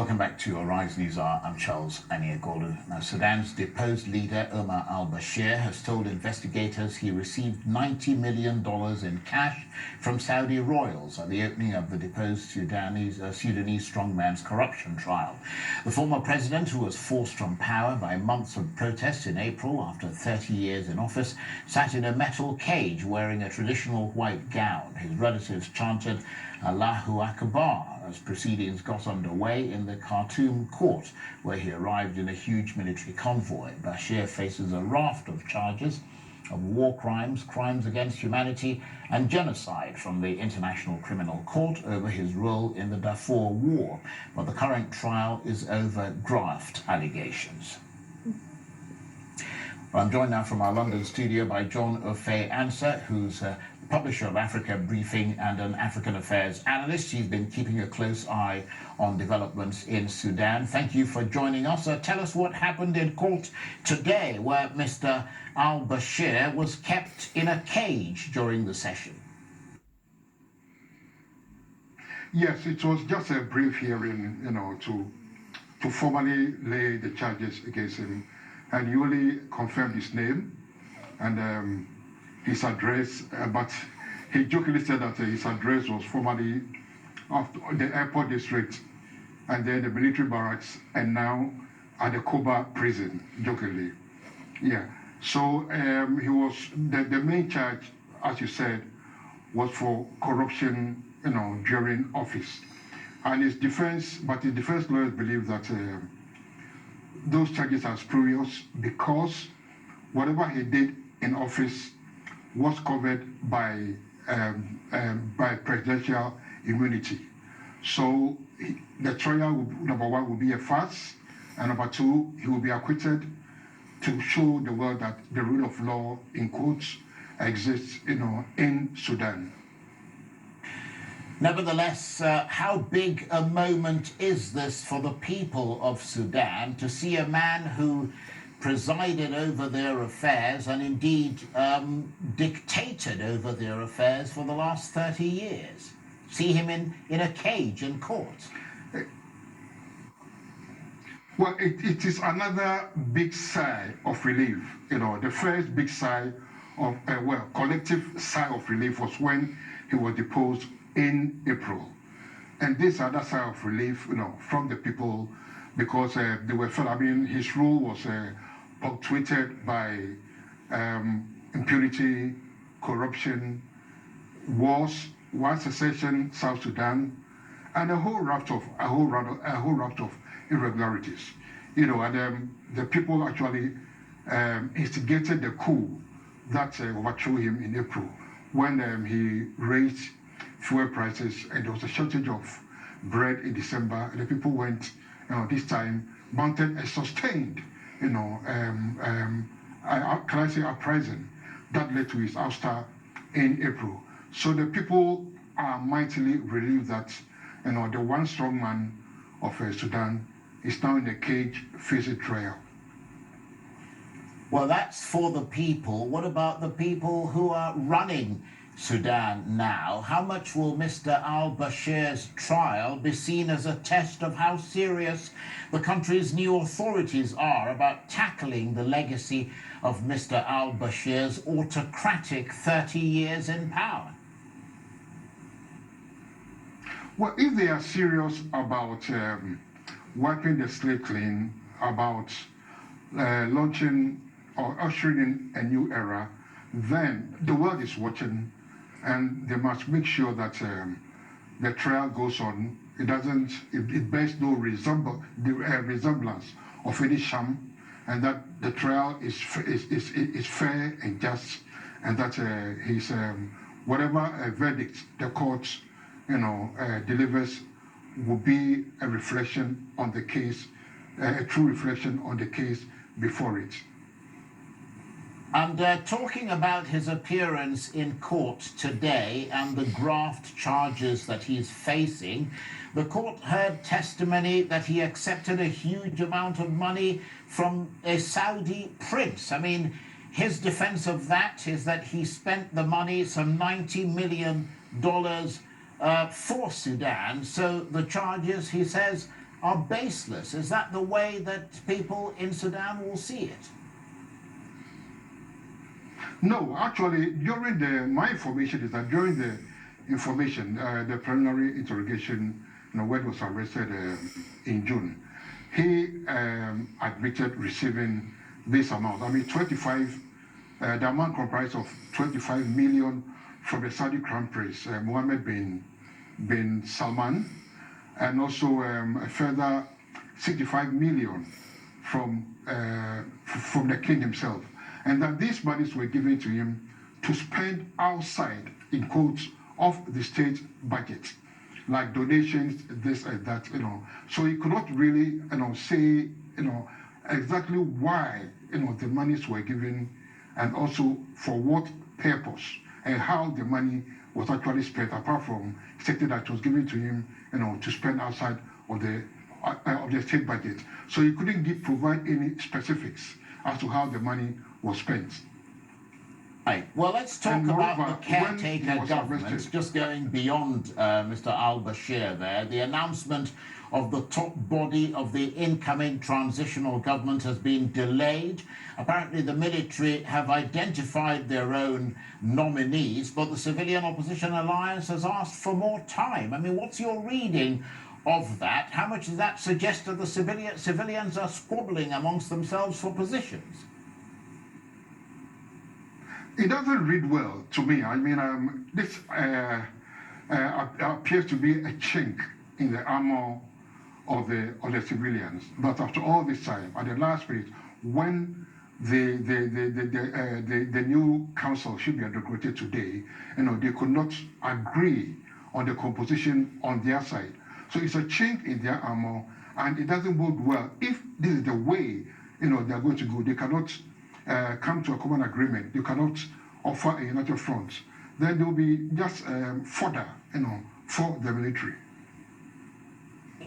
Welcome back to Arise News Hour. I'm Charles Aniagolu. Now, Sudan's deposed leader Omar al-Bashir has told investigators he received $90 million in cash from Saudi royals at the opening of the deposed Sudanese strongman's corruption trial. The former president, who was forced from power by months of protests in April after 30 years in office, sat in a metal cage wearing a traditional white gown. His relatives chanted Allahu Akbar as proceedings got underway in the Khartoum court, where he arrived in a huge military convoy. Bashir faces a raft of charges of war crimes, crimes against humanity, and genocide from the International Criminal Court over his role in the Darfur War. But the current trial is over graft allegations. Well, I'm joined now from our London studio by John Ofei-Ansah, who's publisher of Africa Briefing and an African Affairs analyst. He's been keeping a close eye on developments in Sudan. Thank you for joining us. Tell us what happened in court today, where Mr. al-Bashir was kept in a cage during the session. Yes, it was just a brief hearing, to formally lay the charges against him. And he only confirmed his name and his address, but he jokingly said that his address was formerly of the airport district and then the military barracks, and now at the Koba prison, jokingly. Yeah, so he was, the main charge, as you said, was for corruption, during office. And his defense lawyers believe that those charges are spurious because whatever he did in office was covered by presidential immunity. So the trial, number one, will be a farce, and number two, he will be acquitted to show the world that the rule of law, in quotes, exists, in Sudan. Nevertheless, how big a moment is this for the people of Sudan to see a man who presided over their affairs and indeed dictated over their affairs for the last 30 years? See him in a cage in court. Well, it is another big sigh of relief. The first big sigh of, collective sigh of relief was when he was deposed in April. And this other sigh of relief, from the people, because they were felt, his rule was punctuated by impunity, corruption, wars, one secession, South Sudan, and a whole raft of irregularities. And the people actually instigated the coup that overthrew him in April when he raised fuel prices and there was a shortage of bread in December, and the people went, this time, mounted a sustained, uprising that led to his ouster in April. So the people are mightily relieved that, the one strong man of Sudan is now in a cage facing trial. Well, that's for the people. What about the people who are running Sudan now? How much will Mr. al-Bashir's trial be seen as a test of how serious the country's new authorities are about tackling the legacy of Mr. al-Bashir's autocratic 30 years in power? Well, if they are serious about wiping the slate clean, about launching or ushering in a new era, then the world is watching, and they must make sure that the trial goes on. It bears no resemblance of any sham, and that the trial is fair and just, and that whatever verdict the court delivers will be a reflection on the case, a true reflection on the case before it. And talking about his appearance in court today and the graft charges that he's facing, the court heard testimony that he accepted a huge amount of money from a Saudi prince. His defense of that is that he spent the money, some $90 million, for Sudan. So the charges, he says, are baseless. Is that the way that people in Sudan will see it? No, actually, my information is that during the the preliminary interrogation, when he was arrested in June, he admitted receiving this amount. I mean, 25, the amount comprised of 25 million from the Saudi Crown Prince, Mohammed bin Salman, and also a further 65 million from the king himself, and that these monies were given to him to spend outside, in quotes, of the state budget, like donations, this and that, So he could not really, say, exactly why, the monies were given, and also for what purpose, and how the money was actually spent, apart from stating that it was given to him, to spend outside of the state budget. So he couldn't provide any specifics as to how the money was spent. Right. Well, let's talk about the caretaker government, arrested, just going beyond Mr. al-Bashir there. The announcement of the top body of the incoming transitional government has been delayed. Apparently, the military have identified their own nominees, but the Civilian Opposition Alliance has asked for more time. I mean, what's your reading of that? How much does that suggest that the civilians are squabbling amongst themselves for positions? It doesn't read well to me. I mean, this appears to be a chink in the armor of the civilians. But after all this time, at the last minute, when the new council should be inaugurated today, they could not agree on the composition on their side. So it's a chink in their armor, and it doesn't bode well. If this is the way, they are going to go, they cannot come to a common agreement. You cannot offer a united front. Then there will be just fodder, for the military.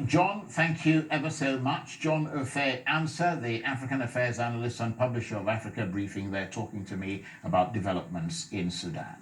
John, thank you ever so much. John Ofe-Ansah, the African Affairs Analyst and publisher of Africa Briefing, they're talking to me about developments in Sudan.